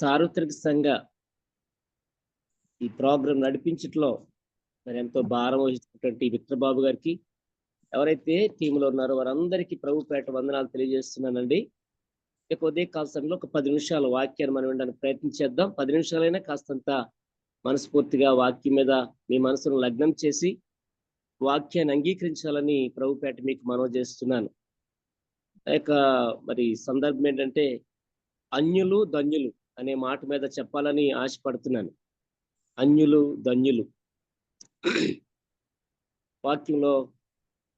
సార్వత్రిక సంఘ ఈ ప్రోగ్రాం నడిపించట్లో మరి ఎంతో భారం వహిస్తున్నటువంటి విక్రబాబు గారికి, ఎవరైతే టీంలో ఉన్నారో వారందరికీ ప్రభు పేట వందనాలు తెలియజేస్తున్నానండి. ఇక ఉదయకాల సమయంలో ఒక 10 నిమిషాల వాక్యాన్ని మనం వినడానికి ప్రయత్నించేద్దాం. 10 నిమిషాలైనా కాస్తంత మనస్ఫూర్తిగా వాక్యం మీద మీ మనసును లగ్నం చేసి వాక్యాన్ని అంగీకరించాలని ప్రభు పేట మీకు మనవి చేస్తున్నాను. ఇక మరి సందర్భం ఏంటంటే అన్యులు ధన్యులు అనే మాట మీద చెప్పాలని ఆశపడుతున్నాను. అన్యులు ధన్యులు వాక్యంలో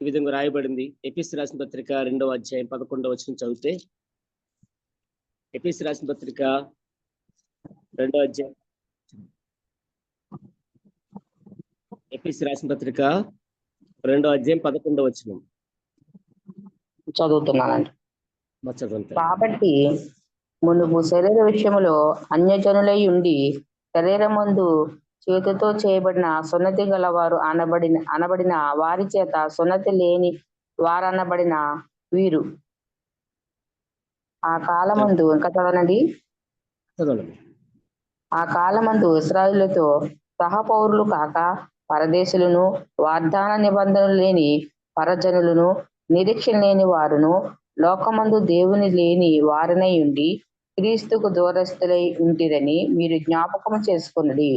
ఈ విధంగా రాయబడింది. ఎపిసి రాసిన పత్రిక 2వ అధ్యాయం 11వ వచనం చదివితే, ఎపిసి రాసిన పత్రిక 2వ అధ్యాయం ఎపిసి రాసిన పత్రిక 2వ అధ్యాయం 11వ వచనం చదువుతున్నానండి. కాబట్టి మునుపు శరీర విషయములో అన్యజనులై ఉండి శరీరమందు చేతితో చేయబడిన సున్నతి గలవారు అనబడిన వారి చేత సున్నతి లేని వారనబడిన వీరు ఆ కాలమందు ఇంకా చదవనండి. ఆ కాలమందు ఇశ్రాయేలుతో సహపౌరులు కాక పరదేశులను, వాగ్దాన నిబంధనలు లేని పరజనులను, నిరీక్షణ లేని వారును, లోకమందు దేవుని లేని వారినై ఉండి క్రీస్తుకు దూరస్తులై ఉంటిరని మీరు జ్ఞాపకం చేసుకున్నది.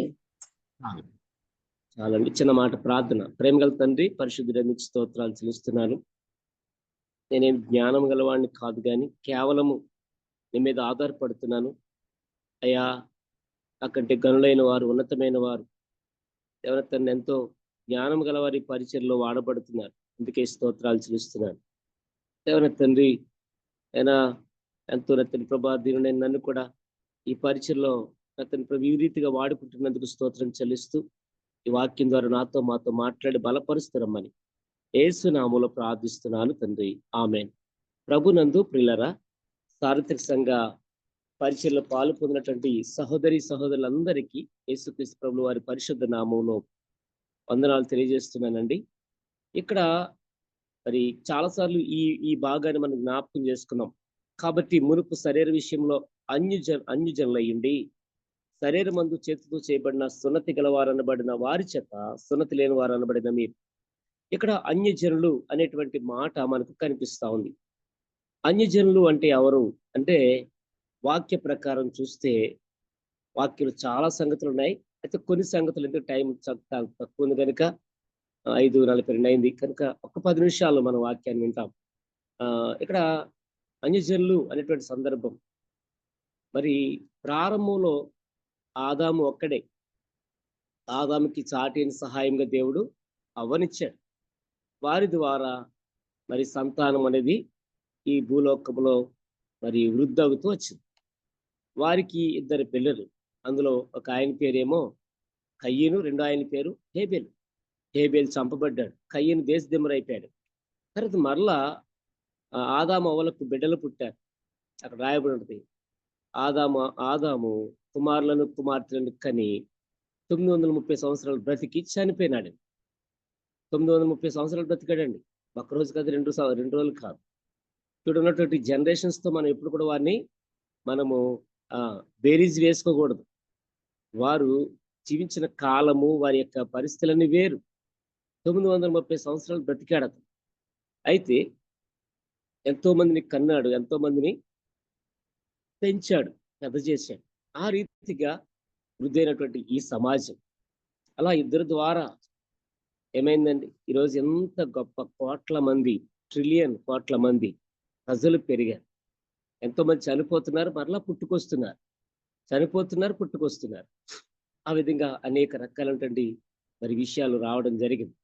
చాలా చిన్న మాట ప్రార్థన. ప్రేమగల తండ్రి, పరిశుద్ధుడ మీకు స్తోత్రాలు చెల్లిస్తున్నాను. నేనేం జ్ఞానం గలవాడిని కాదు, కానీ కేవలము నీ మీద ఆధారపడుతున్నాను అయ్యా. నాకంటే గనులైన వారు, ఉన్నతమైన వారు ఎవరైతే ఎంతో జ్ఞానం గలవారి పరిచయలో వాడబడుతున్నారు. అందుకే స్తోత్రాలు చెల్లిస్తున్నాను. దేవన తండ్రి అయినా ఎంతో నత్తని ప్రభా దీని నన్ను కూడా ఈ పరిచయలో నత్తని ప్రభు ఈ రీతిగా వాడుకుంటున్నందుకు స్తోత్రం చెల్లిస్తూ ఈ వాక్యం ద్వారా నాతో మాతో మాట్లాడి బలపరుస్తారమ్మని యేసు నామములో ప్రార్థిస్తున్నాను తండ్రి, ఆమేన్. ప్రభునందు ప్రియులరా, సార్వత్రిక సంఘ పరిచయలో పాలు పొందినటువంటి సహోదరి సహోదరులందరికీ యేసుక్రీస్తు ప్రభువు వారి పరిశుద్ధ నామములో వందనాలు తెలియజేస్తున్నానండి. ఇక్కడ మరి చాలాసార్లు ఈ భాగాన్ని మనం జ్ఞాపకం చేసుకున్నాం. కాబట్టి మునుపు శరీర విషయంలో అన్యుజనులయ్యండి శరీరమందు చేతితో చేయబడిన సున్నతి గలవారనబడిన వారి చేత సున్నతి లేని వారు అనబడిన మీరు. ఇక్కడ అన్యజనులు అనేటువంటి మాట మనకు కనిపిస్తా ఉంది. అన్యజనులు అంటే ఎవరు అంటే, వాక్య ప్రకారం చూస్తే వాక్యంలో చాలా సంగతులు ఉన్నాయి. అయితే కొన్ని సంగతులు ఎందుకు టైం తక్కువ ఉంది కనుక 5:42 అయింది కనుక ఒక 10 నిమిషాలు మనం వాక్యాన్ని వింటాం. ఇక్కడ అన్యజనులు అనేటువంటి సందర్భం మరి ప్రారంభంలో ఆదాము ఒక్కడే. ఆదాముకి చాటిన సహాయంగా దేవుడు అవ్వనిచ్చాడు. వారి ద్వారా మరి సంతానం అనేది ఈ భూలోకంలో మరి వృద్ధి అవుతూ వచ్చింది. వారికి 2 పిల్లలు. అందులో ఒక ఆయన పేరేమో కయ్యను, రెండో ఆయన పేరు హేబేలు. హేబేలు చంపబడ్డాడు. కయ్యను దేశదిమ్మరైపోయాడు. తర్వాత మరలా ఆదాము అవ్వలకు బిడ్డలు పుట్టారు. అక్కడ రాయబడి ఉంటుంది. ఆదాము కుమారులను కుమార్తెలను కని 930 సంవత్సరాలు బ్రతికి చనిపోయినాడు. 930 సంవత్సరాలు బ్రతికాడండి. ఒక్కరోజు కాదు, 2 రోజులు కాదు. ఇక్కడ ఉన్నటువంటి జనరేషన్స్ తో మనం ఎప్పుడు కూడా వారిని మనము బేరీజ్ వేసుకోకూడదు. వారు జీవించిన కాలము, వారి యొక్క పరిస్థితులన్నీ వేరు. 930 సంవత్సరాలు బ్రతికాడు అతను. అయితే ఎంతో మందిని కన్నాడు, ఎంతో మందిని పెంచాడు, పెద్ద చేశాడు. ఆ రీతిగా వృద్ధైనటువంటి ఈ సమాజం అలా 2 ద్వారా ఏమైందండి, ఈరోజు ఎంత గొప్ప కోట్ల మంది, ట్రిలియన్ కోట్ల మంది ప్రజలు పెరిగారు. ఎంతో మంది చనిపోతున్నారు, మరలా పుట్టుకొస్తున్నారు, చనిపోతున్నారు, పుట్టుకొస్తున్నారు. ఆ విధంగా అనేక రకాలైనటువంటి మరి విషయాలు రావడం జరిగింది.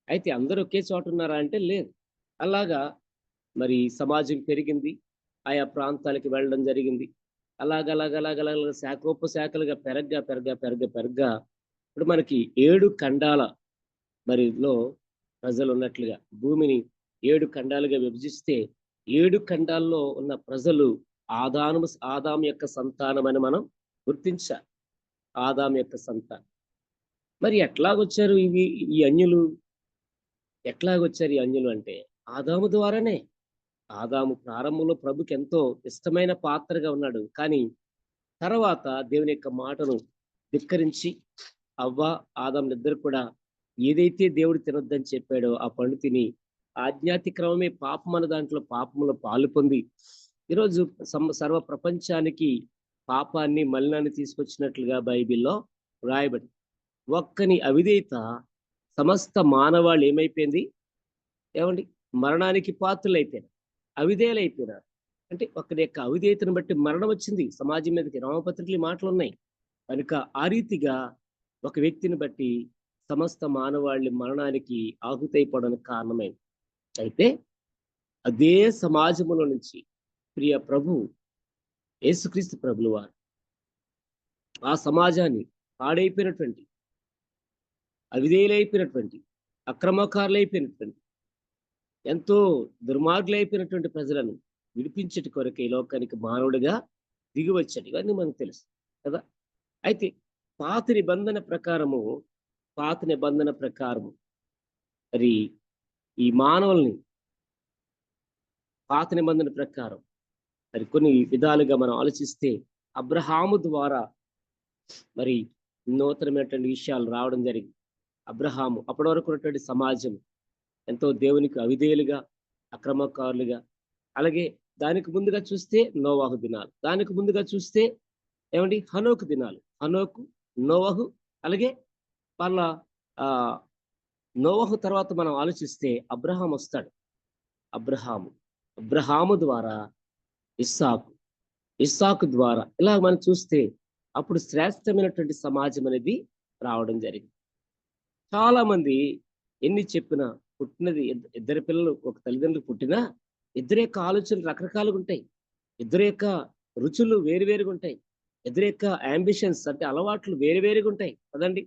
అయితే అందరూ ఒకే చోట ఉన్నారా అంటే లేదు. అలాగా మరి సమాజం పెరిగింది, ఆయా ప్రాంతాలకు వెళ్ళడం జరిగింది. అలాగలాగలాగలా శాఖోపశాఖలుగా పెరగ్గా ఇప్పుడు మనకి 7 ఖండాల మరిలో ప్రజలు ఉన్నట్లుగా భూమిని 7 ఖండాలుగా విభజిస్తే 7 ఖండాల్లో ఉన్న ప్రజలు ఆదాము యొక్క సంతానం అని మనం గుర్తించాలి. ఆదాము యొక్క సంతానం. మరి ఎట్లాగొచ్చారు ఈ అన్యులు? ఎట్లాగొచ్చారు ఈ అన్యులు అంటే ఆదాము ద్వారానే. ఆదాము ప్రారంభంలో ప్రభుకి ఎంతో ఇష్టమైన పాత్రగా ఉన్నాడు. కానీ తర్వాత దేవుని యొక్క మాటను ధిక్కరించి అవ్వ ఆదాములిద్దరు కూడా ఏదైతే దేవుడు తినొద్దని చెప్పాడో ఆ పండు తిని ఆజ్ఞాతిక్రమమే పాపం అన్న దాంట్లో పాపంలో పాలు పొంది ఈరోజు సర్వ ప్రపంచానికి పాపాన్ని మలినాన్ని తీసుకొచ్చినట్లుగా బైబిల్లో రాయబడి ఒక్కని అవిధేయత సమస్త మానవాళ్ళు ఏమైపోయింది ఏమండి మరణానికి పాత్రులైపోయినారు, అవిధేయులైపోయినారు. అంటే ఒకరి యొక్క అవిధేయతను బట్టి మరణం వచ్చింది సమాజం మీదకి. రామపత్రికలు మాటలు ఉన్నాయి కనుక ఆ రీతిగా ఒక వ్యక్తిని బట్టి సమస్త మానవాళి మరణానికి ఆహుతైపోవడానికి కారణమైంది. అయితే అదే సమాజంలో నుంచి ప్రియ ప్రభు యేసుక్రీస్తు ప్రభులు వారు ఆ సమాజాన్ని పాడైపోయినటువంటి అవిధేయులైపోయినటువంటి అక్రమకారులైపోయినటువంటి ఎంతో దుర్మార్గులైపోయినటువంటి ప్రజలను విడిపించటి కొరకు ఈ లోకానికి మానవుడిగా దిగి వచ్చాడు. ఇవన్నీ మనకు తెలుసు కదా. అయితే పాత నిబంధన ప్రకారము మరి ఈ మానవుల్ని పాత నిబంధన ప్రకారం మరి కొన్ని విధాలుగా మనం ఆలోచిస్తే అబ్రహాము ద్వారా మరి నూతనమైనటువంటి విషయాలు రావడం జరిగింది. అబ్రహాము అప్పటి వరకు ఉన్నటువంటి సమాజం ఎంతో దేవునికి అవిధేయులుగా అక్రమకారులుగా, అలాగే దానికి ముందుగా చూస్తే నోవాహు దినాలు, దానికి ముందుగా చూస్తే ఏమండి హనోకు దినాలు, హనోకు నోవహు, అలాగే వాళ్ళ నోవహు తర్వాత మనం ఆలోచిస్తే అబ్రహాం వస్తాడు. అబ్రహాము ద్వారా ఇస్సాకు ద్వారా ఇలా మనం చూస్తే అప్పుడు శ్రేష్టమైనటువంటి సమాజం అనేది రావడం జరిగింది. చాలా మంది ఎన్ని చెప్పినా పుట్టినది ఇద్దరు పిల్లలు ఒక తల్లిదండ్రులు పుట్టినా ఇద్దరు యొక్క ఆలోచనలు రకరకాలుగా ఉంటాయి, ఇద్దరు యొక్క రుచులు వేరువేరుగా ఉంటాయి, ఇద్దరు యొక్క అంబిషన్స్ అంటే అలవాట్లు వేరువేరుగా ఉంటాయి కదండి.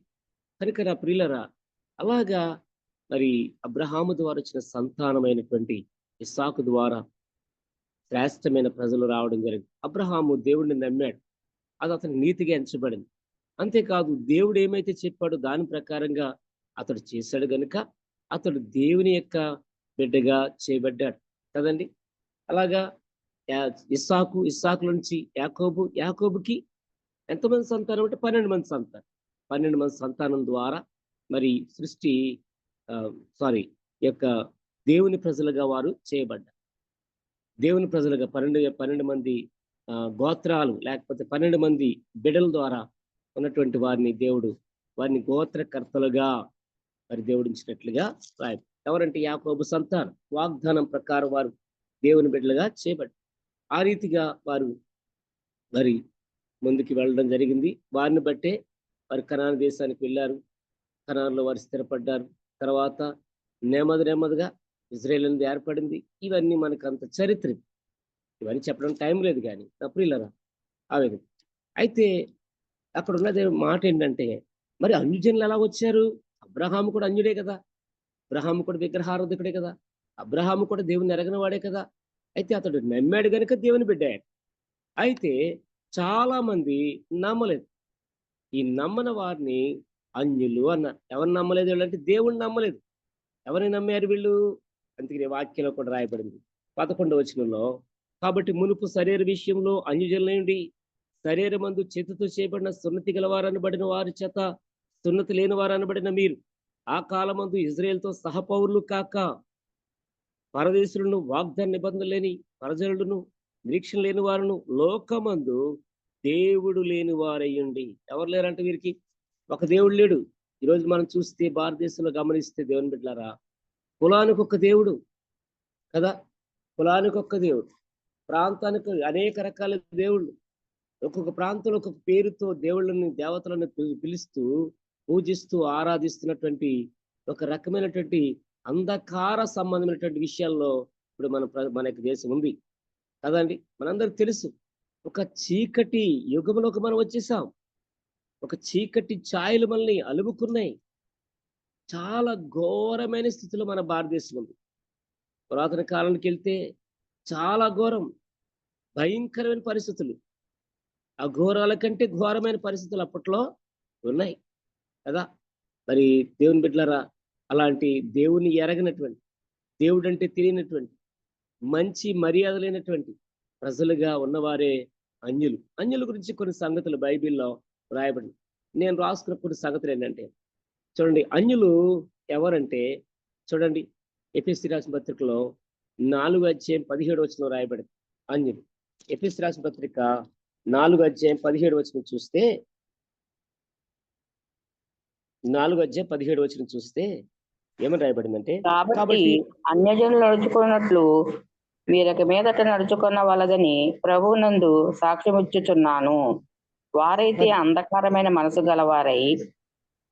కనుక నా ప్రియులరా అలాగా మరి అబ్రహాము ద్వారా వచ్చిన సంతానమైనటువంటి ఇస్సాకు ద్వారా శ్రేష్టమైన ప్రజలు రావడం జరిగింది. అబ్రహాము దేవుడిని నమ్మాడు, అది అతని నీతిగా ఎంచబడింది. అంతేకాదు దేవుడు ఏమైతే చెప్పాడో దాని ప్రకారంగా అతడు చేశాడు గనుక అతడు దేవుని యొక్క బిడ్డగా చేయబడ్డాడు కదండి. అలాగా ఇస్సాకు నుంచి యాకోబుకి ఎంతమంది సంతానం అంటే 12 మంది సంతానం. 12 మంది సంతానం ద్వారా మరి సృష్టి యొక్క దేవుని ప్రజలుగా వారు చేయబడ్డారు. దేవుని ప్రజలుగా 12 మంది గోత్రాలు లేకపోతే 12 మంది బిడ్డల ద్వారా ఉన్నటువంటి వారిని గోత్రకర్తలుగా మరి దేవుడించినట్లుగా రాయ. ఎవరంటే యాకోబు సంతానం, వాగ్దానం ప్రకారం వారు దేవుని బిడ్డలుగా చేయబడ్డారు. ఆ రీతిగా వారు మరి ముందుకు వెళ్ళడం జరిగింది. వారిని బట్టే వారు కనాను దేశానికి వెళ్ళారు, కనానులో వారు స్థిరపడ్డారు. తర్వాత నెమ్మదిగా ఇజ్రాయేల్ అనేది ఏర్పడింది. ఇవన్నీ మనకు అంత చరిత్ర, ఇవన్నీ చెప్పడం టైం లేదు కానీ తప్పులరా ఆ విధంగా. అయితే అక్కడ ఉన్నది మాట ఏంటంటే మరి అన్యజనులు ఎలా వచ్చారు? అబ్రహాము కూడా అన్యుడే కదా, అబ్రహాము కూడా విగ్రహారాధకుడే కదా, అబ్రహాము కూడా దేవుని ఎరగని వాడే కదా. అయితే అతడు నమ్మాడు కనుక దేవుని బిడ్డాడు. అయితే చాలా మంది నమ్మలేదు. ఈ నమ్మని వారిని అన్యులు అన్నారు. ఎవరు నమ్మలేదు వీళ్ళంటే దేవుణ్ణి నమ్మలేదు. ఎవరిని నమ్మారు వీళ్ళు? అందుకని వాక్యంలో కూడా రాయబడింది 11వ వచనంలో, కాబట్టి మునుపు శరీర విషయంలో అన్యజనులైండి శరీరమందు చేతితో చేయబడిన సున్నతి గలవారనబడిన వారి చేత సున్నతి లేని వారనబడిన మీరు ఆ కాలమందు ఇజ్రాయేల్తో సహపౌరులు కాక పరదేశులను వాగ్దాన నిబంధన లేని పరజనులను నిరీక్షణ లేని వారును లోకమందు దేవుడు లేని వారయ్యండి. ఎవరు లేరంటే వీరికి ఒక దేవుడు లేడు. ఈరోజు మనం చూస్తే భారతదేశంలో గమనిస్తే దేవుని బిడ్డలారా, కులానికి ఒక దేవుడు కదా, కులానికి ఒక్క దేవుడు, ప్రాంతానికి అనేక రకాల దేవుళ్ళు, ఒక్కొక్క ప్రాంతంలో ఒక్కొక్క పేరుతో దేవుళ్ళని దేవతలను పిలుస్తూ పూజిస్తూ ఆరాధిస్తున్నటువంటి ఒక రకమైనటువంటి అంధకార సంబంధమైనటువంటి విషయాల్లో ఇప్పుడు మన దేశం ఉంది కదండి. మనందరికి తెలుసు, ఒక చీకటి యుగంలోకి మనం వచ్చేసాం. ఒక చీకటి ఛాయలు మనల్ని అలుముకున్నాయి. చాలా ఘోరమైన స్థితిలో మన భారతదేశం ఉంది. పురాతన కాలానికి వెళ్తే చాలా ఘోరం, భయంకరమైన పరిస్థితులు, అఘోరాల కంటే ఘోరమైన పరిస్థితులు అప్పట్లో ఉన్నాయి కదా. మరి దేవుని బిడ్డలారా, అలాంటి దేవుని ఎరగనటువంటి, దేవుడు అంటే తెలియనటువంటి, మంచి మర్యాద లేనటువంటి ప్రజలుగా ఉన్నవారే అన్యుల గురించి కొన్ని సంగతులు బైబిల్లో రాయబడి నేను రాసుకున్న కొన్ని సంగతులు ఏంటంటే చూడండి, అన్యులు ఎవరంటే చూడండి, ఎఫెసీ రాసిన పత్రికలో 4:17 రాయబడింది అన్యులు. ఎఫెసీ రాసిన పత్రిక 4:17 చూస్తే 4:17 చూస్తే ఏమని రాయబడిందంటే, కాబట్టి అన్యజనులు నడుచుకున్నట్లు వీరక మీదట నడుచుకున్న వలదని ప్రభువునందు సాక్ష్యమిచ్చుచున్నాను. వారైతే అంధకారమైన మనసు గలవారై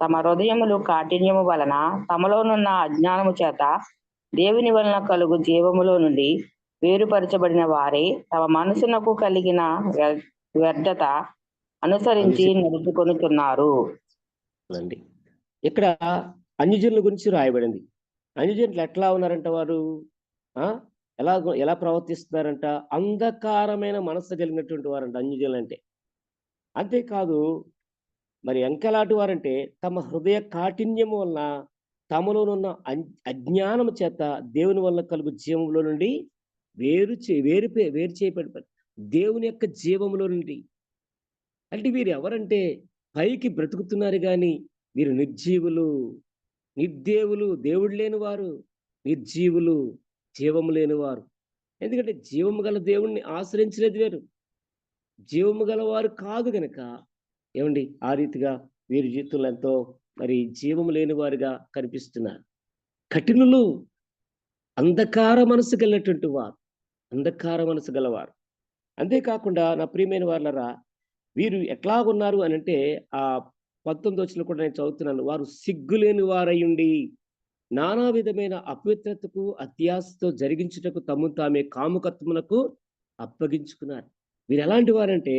తమ హృదయములు కాఠిన్యము వలన తమలోనున్న అజ్ఞానము చేత దేవుని వలన కలుగు జీవములో నుండి వేరుపరచబడిన వారే తమ మనసునకు కలిగిన వ్యర్థత అనుసరించి నడుచుకొనుతున్నారు. ఇక్కడ అన్యజనుల గురించి రాయబడింది. అన్యజనులు ఎట్లా ఉన్నారంట? వారు ఎలా ప్రవర్తిస్తున్నారంట? అంధకారమైన మనసు కలిగినటువంటి వారంట అన్యజనులు అంటే. అంతేకాదు మరి ఎంకలాంటి వారంటే తమ హృదయ కాఠిన్యము వలన తమలోనున్న అజ్ఞానము చేత దేవుని వల్ల కలుగు జీవంలో నుండి వేరు చేయబడి దేవుని యొక్క జీవములో నుండి. అంటే వీరు ఎవరంటే పైకి బ్రతుకుతున్నారు కానీ వీరు నిర్జీవులు, నిర్దేవులు, దేవుడు లేని వారు, నిర్జీవులు, జీవము లేని వారు. ఎందుకంటే జీవము గల దేవుణ్ణి ఆశ్రయించలేదు వీరు, జీవము గల వారు కాదు గనక ఏమండి ఆ రీతిగా వీరి జీవితంలో ఎంతో మరి జీవము లేని వారుగా కనిపిస్తున్నారు. కఠినులు, అంధకార మనసు గలటువంటి వారు, అంధకార మనసు గలవారు. అంతేకాకుండా నా ప్రియమైన వాళ్ళరా, వీరు ఎట్లాగున్నారు అని అంటే ఆ 19 కూడా నేను చదువుతున్నాను. వారు సిగ్గులేని వారయ్యుండి నానా విధమైన అపవిత్రతకు అత్యాశతో జరిగించుటకు తమను తామే కాముకత్వమునకు అప్పగించుకున్నారు. వీరు ఎలాంటి వారంటే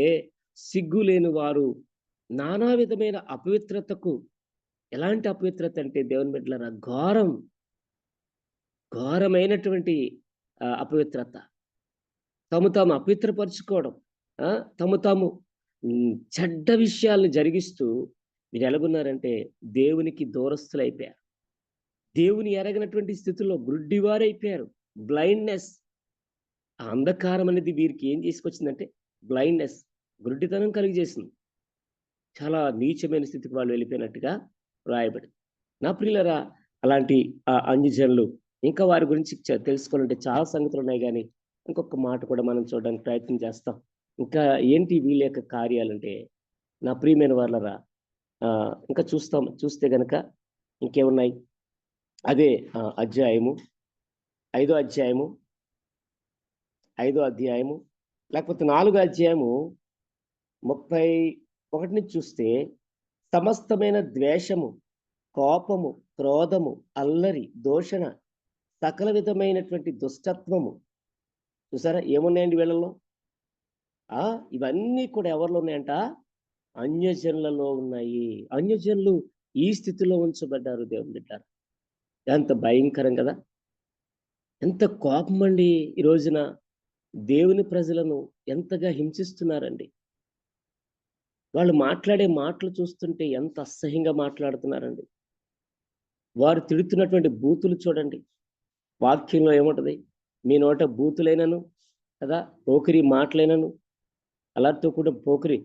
సిగ్గులేని వారు, నానా విధమైన అపవిత్రతకు. ఎలాంటి అపవిత్రత అంటే దేవుని బిడ్డలారా, ఘోరమైనటువంటి అపవిత్రత. తాము అపవిత్రపరుచుకోవడం, తాము చెడ్డ విషయాలను జరిగిస్తూ మీరు ఎలాగున్నారంటే దేవునికి దూరస్తులైపోయారు. దేవుని ఎరగినటువంటి స్థితిలో గుడ్డివారైపోయారు. బ్లైండ్నెస్, అంధకారం అనేది వీరికి ఏం తీసుకొచ్చిందంటే బ్లైండ్నెస్, గుడ్డితనం కలిగజేసింది. చాలా నీచమైన స్థితికి వాళ్ళు వెళ్ళిపోయినట్టుగా రాయబడి. నా ప్రియులరా, అలాంటి అన్యజనులు ఇంకా వారి గురించి తెలుసుకోవాలంటే చాలా సంగతులు ఉన్నాయి, కానీ ఇంకొక మాట కూడా మనం చూడడానికి ప్రయత్నం చేస్తాం. ఇంకా ఏంటి వీళ్ళ యొక్క కార్యాలంటే నా ప్రియమైన వాళ్ళరా, ఇంకా చూస్తే గనక ఇంకేమున్నాయి? అదే అధ్యాయము 5వ అధ్యాయము లేకపోతే 4వ అధ్యాయము 31 నుంచి చూస్తే సమస్తమైన ద్వేషము, కోపము, క్రోధము, అల్లరి, దూషణ, సకల విధమైనటువంటి దుష్టత్వము. చూసారా ఏమున్నాయండి వీళ్ళలో? ఇవన్నీ కూడా ఎవరిలో ఉన్నాయంట? అన్యజనులలో ఉన్నాయి. అన్యజనులు ఈ స్థితిలో ఉంచబడ్డారు. దేవుని బిడ్డారు, ఎంత భయంకరం కదా! ఎంత కోపం అండి! ఈ రోజున దేవుని ప్రజలను ఎంతగా హింసిస్తున్నారండి. వాళ్ళు మాట్లాడే మాటలు చూస్తుంటే ఎంత అసహ్యంగా మాట్లాడుతున్నారండి. వారు తిడుతున్నటువంటి బూతులు చూడండి. వాక్యంలో ఏముంటది? మీ నోట బూతులైనను కదా, పోకిరి మాటలైనను, అలాంటితో కూడా పోకిరి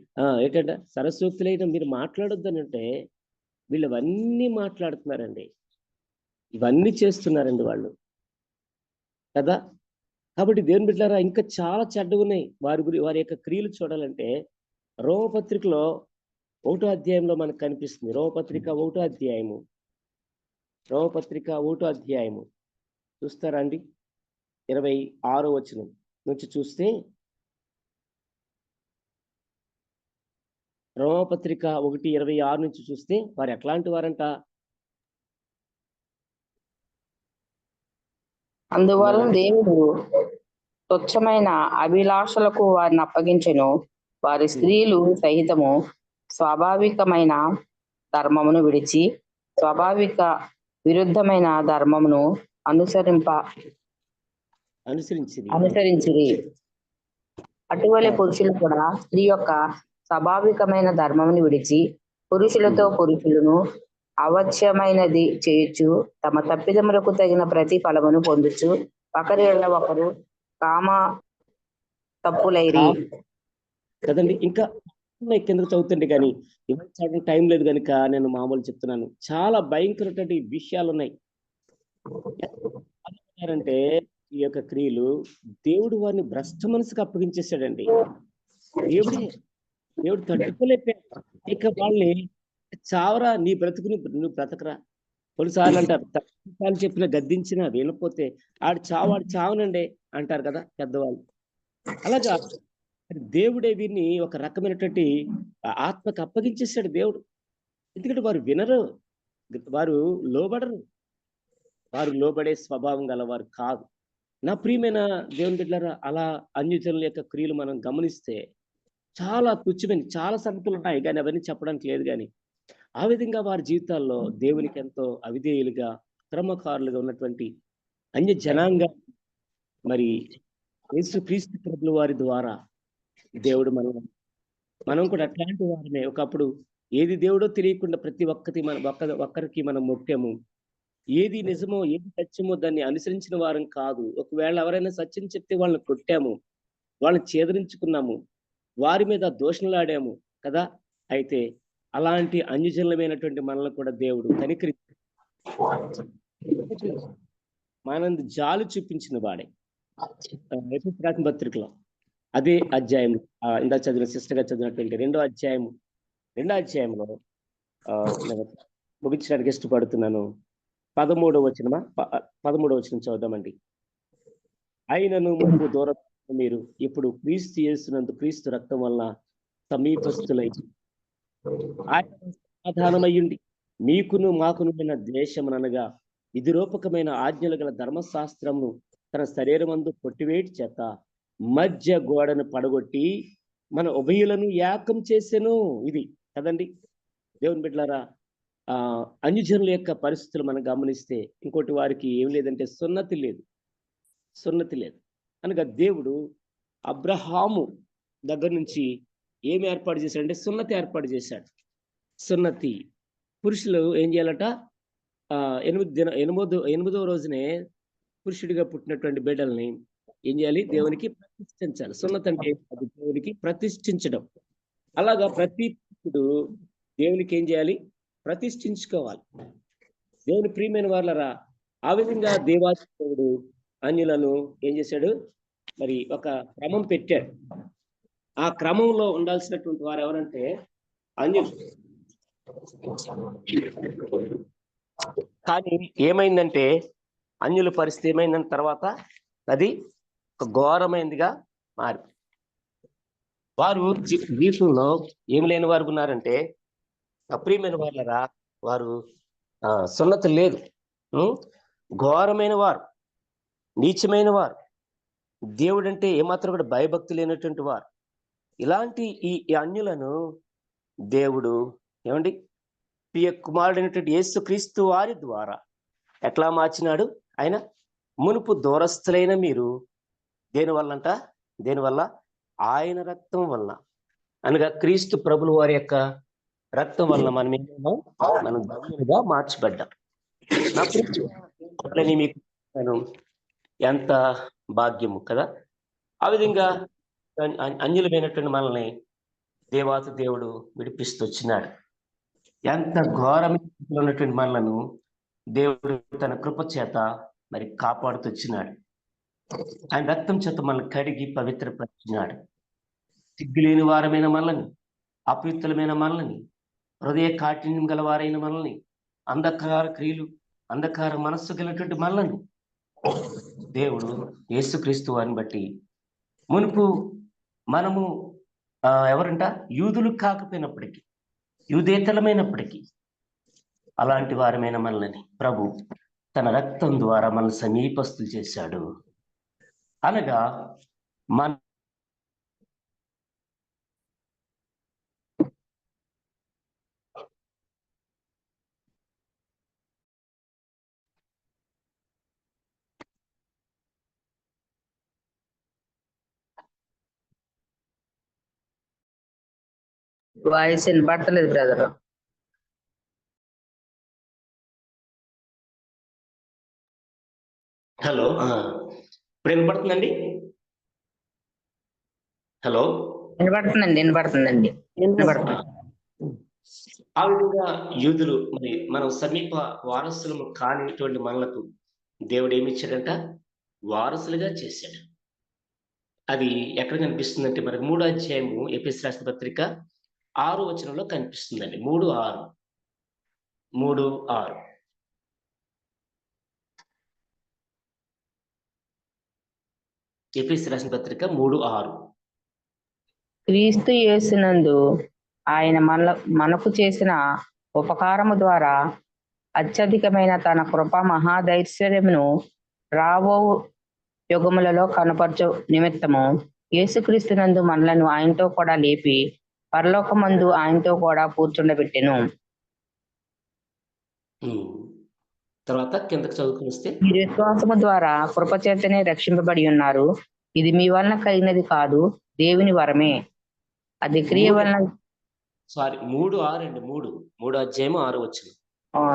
ఏంటంటే సరస్వతులైన మీరు మాట్లాడొద్దని అంటే వీళ్ళు అవన్నీ మాట్లాడుతున్నారండి. ఇవన్నీ చేస్తున్నారండి వాళ్ళు కదా. కాబట్టి దేవుని బిడ్డలారా, ఇంకా చాలా చెడ్డగా ఉన్నాయి. వారి యొక్క క్రియలు చూడాలంటే రోమపత్రికలో 1వ అధ్యాయంలో మనకు కనిపిస్తుంది. రోమపత్రిక 1వ అధ్యాయము చూస్తారా అండి? 26వ వచనం నుంచి చూస్తే, రోమపత్రిక 1:26 నుంచి చూస్తే వారు ఎట్లాంటి వారంట? అందువలన దేవుడు తుచ్చమైన అభిలాషలకు వారిని అప్పగించెను. వారి స్త్రీలు సహితము స్వాభావికమైన ధర్మమును విడిచి స్వాభావిక విరుద్ధమైన ధర్మమును అనుసరించిరి. అటువలే పురుషులు కూడా స్త్రీ యొక్క స్వాభావికమైన ధర్మమును విడిచి పురుషులతో పురుషులను అవశ్యమైనది చేయొచ్చు, తమ తప్పిదములకు తగిన ప్రతి ఫలమును పొందుచు ఒకరి ఒకరు కామ తప్పులైరి. కదండి. ఇంకా కిందకు చదువుతుండే కానీ ఇవాళ చదవడానికి టైం లేదు కనుక నేను మామూలు చెప్తున్నాను. చాలా భయంకరమైనటువంటి విషయాలు ఉన్నాయి. అంటే ఈ యొక్క క్రియలు దేవుడు వారిని భ్రష్ట మనసుకు అప్పగించేశాడండి. దేవుడు తట్టుకోలేకపోయాడు. ఇక వాళ్ళని చావరా, నీ బ్రతుకుని నువ్వు బ్రతకరా. కొన్నిసార్లు అంటారు చెప్పిన గద్దించినా వినకపోతే ఆడు చావనండి అంటారు కదా పెద్దవాళ్ళు. అలాగా దేవుడే వీరిని ఒక రకమైనటువంటి ఆత్మకు అప్పగించేశాడు దేవుడు. ఎందుకంటే వారు వినరు, వారు లోబడరు, వారు లోబడే స్వభావం గలవారు కాదు. నా ప్రియమైన దేవుని బిడ్డలారా, అలా అన్యజనుల యొక్క క్రియలు మనం గమనిస్తే చాలా తుచ్చమైన చాలా సంగతులు ఉన్నాయి, కానీ అవన్నీ చెప్పడానికి లేదు. కానీ ఆ విధంగా వారి జీవితాల్లో దేవునికి ఎంతో అవిధేయులుగా, అక్రమకారులుగా ఉన్నటువంటి అన్య జనాంగ మరి యేసుక్రీస్తు ప్రభుల వారి ద్వారా దేవుడు మనం కూడా అట్లాంటి వారినే ఒకప్పుడు ఏది దేవుడో తెలియకుండా ప్రతి ఒక్కరికి మనం మొక్కాము. ఏది నిజమో ఏది సత్యమో దాన్ని అనుసరించిన వారం కాదు. ఒకవేళ ఎవరైనా సత్యం చెప్తే వాళ్ళని కొట్టాము, వాళ్ళని చేదరించుకున్నాము, వారి మీద దోషణలాడాము కదా. అయితే అలాంటి అన్యజనులమైనటువంటి మనల్ని కూడా దేవుడు కనికరించి మనందు జాలు చూపించిన వాడే. ఎఫెసీయులకు పత్రికలో అదే అధ్యాయం ఇందా చదివిన సిస్టర్ గా చదివినటువంటి రెండో అధ్యాయంలో ముగించడానికి ఇష్టపడుతున్నాను. 13వ వచనం చదువుదామండి. ఆయనను ముందు దూరం మీరు ఇప్పుడు క్రీస్తు యేసునందు క్రీస్తు రక్తం వలన సమీపస్తులై ఆయన సమాధానమయ్యుండి మీకును మాకును ద్వేషమునగా విధిరూపకమైన ఆజ్ఞలు గల ధర్మశాస్త్రమును తన శరీరమందు కొట్టివేటి చేత మధ్య గోడను పడగొట్టి మన ఉభయులను ఏకం చేసెను. ఇది కదండి దేవుని బిడ్డలారా. అన్యజనుల యొక్క పరిస్థితులు మనం గమనిస్తే ఇంకోటి వారికి ఏం లేదంటే సున్నతి లేదు అనగా దేవుడు అబ్రహాము దగ్గర నుంచి ఏమి ఏర్పాటు చేశాడంటే సున్నతి ఏర్పాటు చేశాడు. సున్నతి పురుషులు ఏం చేయాలట, 8వ రోజునే పురుషుడిగా పుట్టినటువంటి బిడ్డల్ని ఏం చేయాలి, దేవునికి ప్రతిష్ఠించాలి. సున్నతి అంటే అది దేవునికి ప్రతిష్ఠించడం. అలాగా ప్రతి పురుషుడు దేవునికి ఏం చేయాలి, ప్రతిష్ఠించుకోవాలి. దేవుని ప్రియమైన వాళ్ళరా, ఆ విధంగా దేవాది దేవుడు అన్యులను ఏం చేశాడు, మరి ఒక క్రమం పెట్టాడు. ఆ క్రమంలో ఉండాల్సినటువంటి వారు ఎవరంటే అన్యులు. కానీ ఏమైందంటే అన్యుల పరిస్థితి ఏమైందని తర్వాత అది ఒక ఘోరమైనదిగా మారి వారు జీవితంలో ఏం లేని వారు ఉన్నారంటే అప్రియమైన వాళ్ళరా, వారు సున్నతి లేదు, ఘోరమైన వారు, నీచమైన వారు, దేవుడంటే ఏమాత్రం కూడా భయభక్తి లేనటువంటి వారు. ఇలాంటి ఈ అన్యులను దేవుడు ఏమండి ప్రియ కుమారుడైనటువంటి యేసుక్రీస్తు వారి ద్వారా ఎట్లా మార్చినాడు. ఆయన మునుపు దూరస్తులైన మీరు దేనివల్ల ఆయన రక్తం వల్ల అనగా క్రీస్తు ప్రభుల వారి యొక్క రక్తం వల్ల మనం ఏమో మనం ధన్యులుగా మార్చబడ్డాం. మీకు ఎంత భాగ్యము కదా. ఆ విధంగా అన్యులమైనటువంటి మనల్ని దేవాతి దేవుడు విడిపిస్తూ వచ్చినాడు. ఎంత ఘోరమైనటువంటి మనలను దేవుడు తన కృప చేత మరి కాపాడుతూ వచ్చినాడు. ఆయన రక్తం చేత మనల్ని కడిగి పవిత్రపరిచినాడు. సిగ్గులేని వారమైన మనల్ని, అపవిత్రులమైన మనల్ని, హృదయ కాఠిన్యం గలవారైన మనల్ని, అంధకార క్రియలు, అంధకార మనస్సు కలిగినటువంటి మనల్ని దేవుడు యేసుక్రీస్తు వారిని బట్టి మునుపు మనము ఎవరంట యూదులు కాకపోయినప్పటికీ, యూదేతరమైనప్పటికీ అలాంటి వారమైన మనల్ని ప్రభు తన రక్తం ద్వారా మనల్ని సమీపస్తులు చేశాడు. అనగా మన వాయిస్ వినపడతలేదు బ్రదర్. హలో, ఇప్పుడు వినపడుతుందండి? హలో, వినపడుతుందండి. వినపడుతుంది. ఆ విధంగా యూదులు మరి మనం సమీప వారసులము కానిటువంటి మనలకు దేవుడు ఏమిచ్చాడంట? వారసులుగా చేశాడు. అది ఎక్కడ కనిపిస్తుందంటే మనకు 3వ అధ్యాయము ఎఫెసీయులకు రాసిన పత్రిక 6వ వచనంలో కనిపిస్తుందండి. 3:6. 3:6. ఎఫెసీయులకు రాసిన పత్రిక 3:6. క్రీస్తు యేసునందు ఆయన మనకు చేసిన ఉపకారము ద్వారా అత్యధికమైన తన కృప మహాధైర్యమును రాబో యుగములలో కనపరచు నిమిత్తము యేసుక్రీస్తునందు మనలను ఆయనతో కూడా లేపి పరలోకమందు ఆయనతో కూడా కూర్చుండబెట్టెను. తర్వాత కిందకి చదువుకుని వస్తే, మీరు విశ్వాసము ద్వారా కృపచేతనే రక్షింపబడి ఉన్నారు. ఇది మీ వలన కలిగినది కాదు, దేవుని వరమే. అది క్రియ వలన. 3:6 అండి. 3 అధ్యాయము 6 వచనం.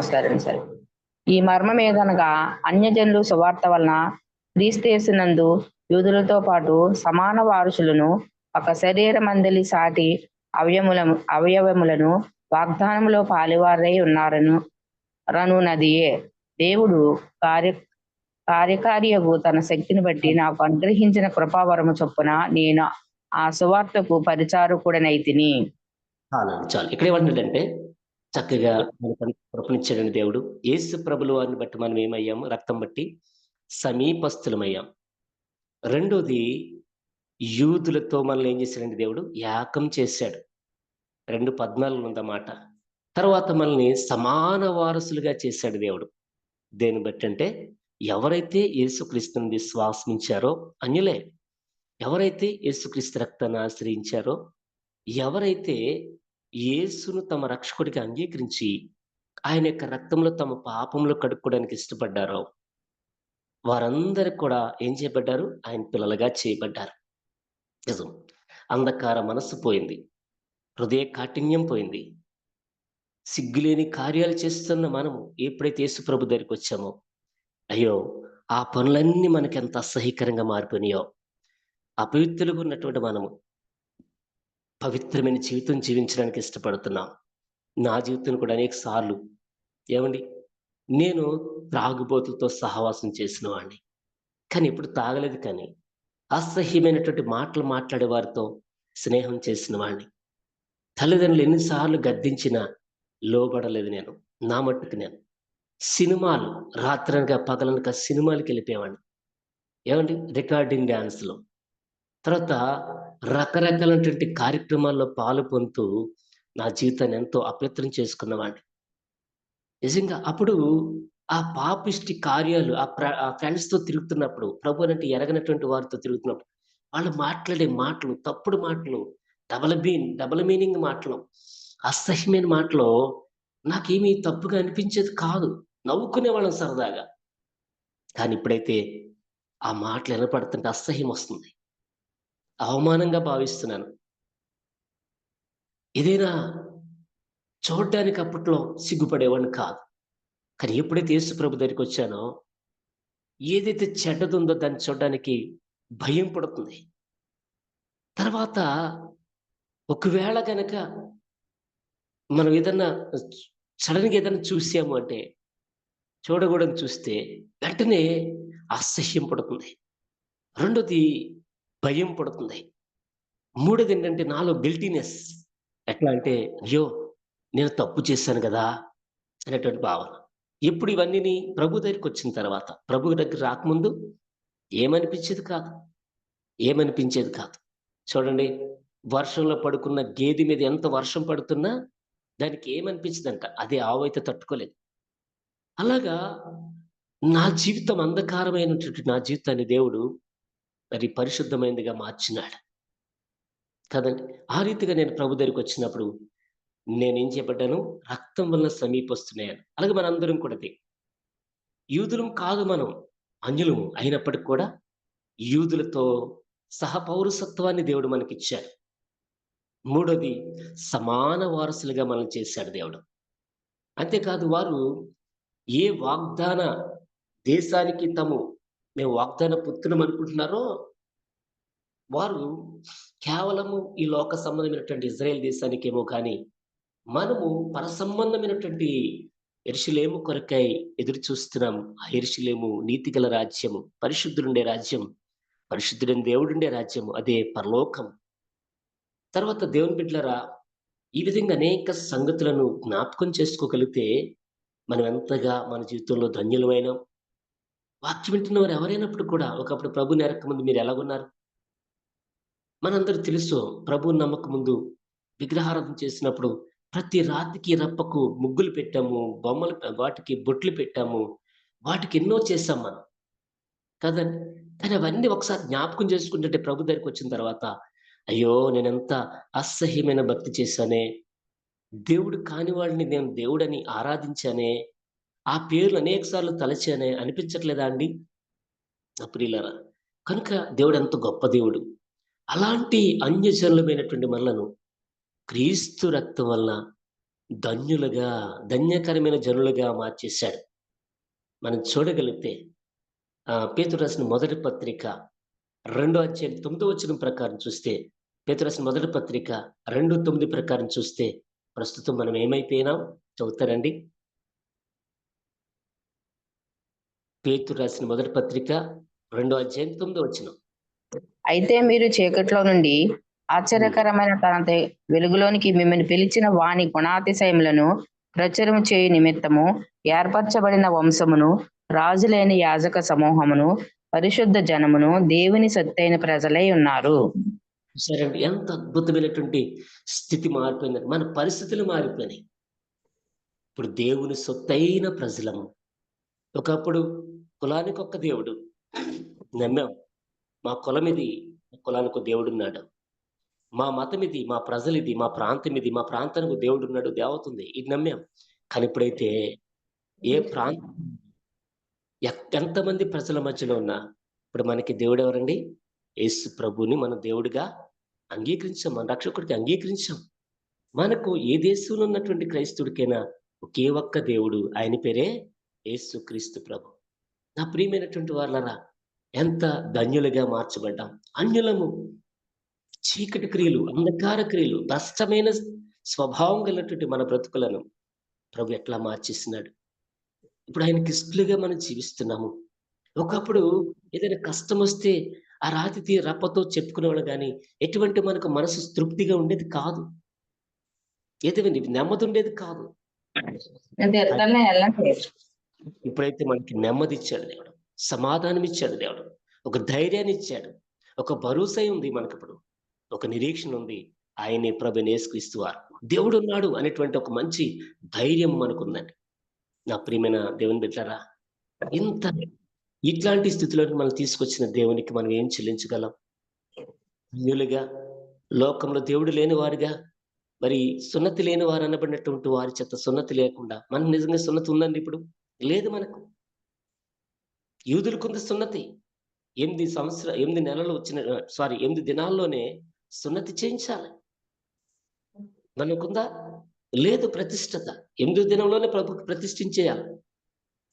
సరే. ఈ మర్మం ఏదనగా అన్యజనులు సువార్త వలన క్రీస్తునందు యూదులతో పాటు సమాన వారసులను ఒక శరీరమందలి సాటి అవయవములను వాగ్దానములో పాలివారై ఉన్నారను రనున్నదియే. దేవుడు కార్యకార్యగు తన శక్తిని బట్టి నాకు అనుగ్రహించిన కృపావరము చొప్పున నేను ఆ సువార్తకు పరిచారకుడనైతిని. చాలు. ఇక్కడ ఏమంటాడంటే చక్కగా మనకు కృపనిచ్చాడండి దేవుడు. యేసు ప్రభుల వారిని బట్టి మనం ఏమయ్యాము? రక్తం బట్టి సమీపస్థులమయ్యాం. రెండోది, యూదులతో మనల్ని ఏం చేశాడండి దేవుడు? ఏకం చేశాడు. 2:14 ఉందన్నమాట. తర్వాత మనల్ని సమాన వారసులుగా చేశాడు దేవుడు. దేని బట్టి అంటే, ఎవరైతే యేసుక్రీస్తుని విశ్వాసించారో అన్యులే, ఎవరైతే యేసుక్రీస్తు రక్తాన్ని ఆశ్రయించారో, ఎవరైతే యేసును తమ రక్షకుడిగా అంగీకరించి ఆయన యొక్క రక్తంలో తమ పాపంలో కడుక్కోవడానికి ఇష్టపడ్డారో వారందరూ కూడా ఏం చేయబడ్డారు? ఆయన పిల్లలుగా చేయబడ్డారు. నిజం. అంధకార మనస్సు పోయింది, హృదయ కాఠిన్యం పోయింది. సిగ్గులేని కార్యాలు చేస్తున్న మనము ఎప్పుడైతే యేసు ప్రభు దగ్గరికి వచ్చామో, అయ్యో ఆ పనులన్నీ మనకి ఎంత అసహ్యకరంగా మారిపోయినాయో. అపవిత్రులుగా ఉన్నటువంటి మనము పవిత్రమైన జీవితం జీవించడానికి ఇష్టపడుతున్నాం. నా జీవితం కూడా అనేక సార్లు ఏమండి, నేను త్రాగుబోతులతో సహవాసం చేసిన వాడిని, కానీ ఎప్పుడు తాగలేదు. కానీ అసహ్యమైనటువంటి మాటలు మాట్లాడే వారితో స్నేహం చేసిన వాడిని. తల్లిదండ్రులు ఎన్నిసార్లు గద్దించినా లోబడలేదు నేను. నా మట్టుకు నేను సినిమాలు రాత్రనగా పగలనక సినిమాలకి వెళ్ళిపోయేవాడిని. ఏమండి, రికార్డింగ్ డ్యాన్స్లో, తర్వాత రకరకాలైనటువంటి కార్యక్రమాల్లో పాలు పొందుతూ నా జీవితాన్ని ఎంతో అపవిత్రం చేసుకున్నవాడిని. నిజంగా అప్పుడు ఆ పాపిష్టి కార్యాలు ఆ ఫ్రెండ్స్‌తో తిరుగుతున్నప్పుడు, ప్రభువునంటే ఎరగనటువంటి వారితో తిరుగుతున్నప్పుడు, వాళ్ళు మాట్లాడే మాటలు, తప్పుడు మాటలు, డబుల్ మీనింగ్ మాటలు, అసహ్యమైన మాటలు నాకేమీ తప్పుగా అనిపించేది కాదు. నవ్వుకునేవాళ్ళం సరదాగా. కానీ ఇప్పుడైతే ఆ మాటలు వినపడుతుంటే అసహ్యం వస్తుంది. అవమానంగా భావిస్తున్నాను. ఏదైనా చూడడానికి అప్పట్లో సిగ్గుపడేవాడిని కాదు. కానీ ఎప్పుడైతే యేసు ప్రభు దగ్గరికి వచ్చానో, ఏదైతే చెడ్డదుందో దాన్ని చూడడానికి భయం పడుతుంది. తర్వాత ఒకవేళ గనక మనం ఏదన్నా సడన్‌గా ఏదన్నా చూసాము అంటే, చూడకూడనిది చూస్తే వెంటనే అసహ్యం పడుతుంది. రెండోది భయం పడుతుంది. మూడోది ఏంటంటే నాలో గిల్టీనెస్. ఎట్లా అంటే, అయ్యో నేను తప్పు చేశాను కదా అనేటువంటి భావన. ఎప్పుడు ఇవన్నీని ప్రభు దగ్గరికొచ్చిన తర్వాత, ప్రభు దగ్గర రాకముందు ఏమనిపించేది కాదు. ఏమనిపించేది కాదు. చూడండి, వర్షంలో పడుకున్న గేదె మీద ఎంత వర్షం పడుతున్నా దానికి ఏమనిపించదంట. అదే ఆవైతే తట్టుకోలేదు. అలాగా నా జీవితం అంధకారమైనటువంటి నా జీవితాన్ని దేవుడు మరి పరిశుద్ధమైనదిగా మార్చినాడు కదండి. ఆ రీతిగా నేను ప్రభు దగ్గరికి వచ్చినప్పుడు నేనేం చేయబడ్డాను? రక్తం వలన సమీపస్తున్నాయని. అలాగే మనందరం కూడా యూదులం కాదు మనం, అన్యులము అయినప్పటికి కూడా యూదులతో సహపౌరసత్వాన్ని దేవుడు మనకిచ్చాడు. మూడోది, సమాన వారసులుగా మనల్ని చేశాడు దేవుడు. అంతేకాదు, వారు ఏ వాగ్దాన దేశానికి మేము వాగ్దాన పుత్రులం అనుకుంటున్నారో, వారు కేవలము ఈ లోక సంబంధమైనటువంటి ఇజ్రాయెల్ దేశానికేమో కానీ మనము పరసంబంధమైనటువంటి యెరూషలేము కొరకై ఎదురు చూస్తున్నాం. ఆ యెరూషలేము నీతిగల రాజ్యము, పరిశుద్ధులుండే రాజ్యం, పరిశుద్ధుడైన దేవుడుండే రాజ్యము, అదే పరలోకం. తర్వాత దేవుని బిడ్డలారా, ఈ విధంగా అనేక సంగతులను జ్ఞాపకం చేసుకోగలిగితే మనం ఎంతగా మన జీవితంలో ధన్యులమైనాం. వాక్యం వింటున్న వారు ఎవరైనప్పుడు కూడా ఒకప్పుడు ప్రభువుని ఎరక్క ముందు మీరు ఎలాగున్నారు? మనందరూ తెలుసు, ప్రభువుని నమ్మక ముందు విగ్రహారాధన చేసినప్పుడు ప్రతి రాతికి, రప్పకు ముగ్గులు పెట్టాము, బొమ్మలు వాటికి బొట్లు పెట్టాము. వాటికి ఎన్నో చేశాం మనం. కదండీ! కానీ అవన్నీ ఒకసారి జ్ఞాపకం చేసుకుంటుంటే ప్రభు దగ్గరికొచ్చిన తర్వాత, అయ్యో! నేనెంత అసహ్యమైన భక్తి చేశానే. దేవుడు కాని వాడిని నేను దేవుడని ఆరాధించానే. ఆ పేర్లు అనేక సార్లు తలచానే అనిపించట్లేదా అండి? నా ప్రియులారా! కనుక దేవుడెంత గొప్ప దేవుడు. అలాంటి అన్యజనులమైనటువంటి మనలను క్రీస్తు రక్తం వలన ధన్యులుగా, ధన్యకరమైన జనులుగా మార్చేశాడు. మనం చూడగలిగితే పేతురు రాసిన మొదటి పత్రిక 2:9 ప్రకారం చూస్తే, పేతురు రాసిన మొదటి పత్రిక 2:9 ప్రకారం చూస్తే ప్రస్తుతం మనం ఏమైపోయినాం? చదువుతారండి? పేతురు రాసిన మొదటి పత్రిక 2:9. అయితే మీరు చీకట్లో నుండి ఆశ్చర్యకరమైన తన వెలుగులోనికి మిమ్మల్ని పిలిచిన వాని గుణాతిశయములను ప్రచురము చేయు నిమిత్తము ఏర్పరచబడిన వంశమును, రాజులేని యాజక సమూహమును, పరిశుద్ధ జనమును, దేవుని సొత్తైన ప్రజలై ఉన్నారు. సరే అండి, ఎంత అద్భుతమైనటువంటి స్థితి మారిపోయిందండి. మన పరిస్థితులు మారిపోయినాయి. ఇప్పుడు దేవుని సొత్తైన ప్రజలము. ఒకప్పుడు కులానికి ఒక్క దేవుడు నమ్మాం. మా కులం ఇది, మా కులానికి ఒక దేవుడున్నాడు. మా మతం ఇది, మా ప్రజలు ఇది, మా ప్రాంతం ఇది, మా ప్రాంతానికి దేవుడున్నాడు, దేవత ఉంది, ఇది నమ్మాం. కానీ ఇప్పుడైతే ఏ ప్రాంతం, ఎంతమంది ప్రజల మధ్యలో ఉన్నా ఇప్పుడు మనకి దేవుడు ఎవరండి? యేసు ప్రభుని మన దేవుడిగా అంగీకరించాం, మన రక్షకుడికి అంగీకరించాం. మనకు ఏ దేశంలో ఉన్నటువంటి క్రైస్తవుడికైనా ఒకే ఒక్క దేవుడు, ఆయన పేరే యేసు క్రీస్తు ప్రభు. నా ప్రియమైనటువంటి వాళ్ళరా, ఎంత ధన్యులుగా మార్చబడ్డాం. అన్యులము, చీకటి క్రియలు, అంధకార క్రియలు, భ్రష్టమైన స్వభావం కలిగినటువంటి మన బ్రతుకులను ప్రభు ఎట్లా మార్చేస్తున్నాడు. ఇప్పుడు ఆయనకి ఇష్టలుగా మనం జీవిస్తున్నాము. ఒకప్పుడు ఏదైనా కష్టం వస్తే ఆ రాతి రప్పతో చెప్పుకునేవాళ్ళు, కానీ ఎటువంటి మనకు మనసు తృప్తిగా ఉండేది కాదు. ఏదైనా నెమ్మది ఉండేది కాదు. ఇప్పుడైతే మనకి నెమ్మది ఇచ్చాడు దేవుడు, సమాధానం ఇచ్చాడు దేవుడు, ఒక ధైర్యాన్ని ఇచ్చాడు, ఒక భరోసా ఉంది మనకిప్పుడు, ఒక నిరీక్షణ ఉంది. ఆయనే ప్రభువైన యేసుక్రీస్తు వారు దేవుడు ఉన్నాడు అనేటువంటి ఒక మంచి ధైర్యం మనకుందండి. నా ప్రియమైన దేవుని బిడ్డలారా, ఇంత ఇట్లాంటి స్థితిలోకి మనం తీసుకొచ్చిన దేవునికి మనం ఏం చెల్లించగలం? అన్యులుగా, లోకంలో దేవుడు లేని వారుగా, మరి సున్నతి లేని వారు అనబడినటువంటి వారి చేత సున్నతి లేకుండా, మనకు నిజంగా సున్నతి ఉందండి ఇప్పుడు? లేదు మనకు. యూదులకుంది సున్నతి. 8 నెలలు వచ్చిన 8 దినాల్లోనే సున్నతి చేయించాలి. మనకుందా? లేదు ప్రతిష్టత. 8 దినంలోనే ప్రభుకి ప్రతిష్ఠించేయాలి.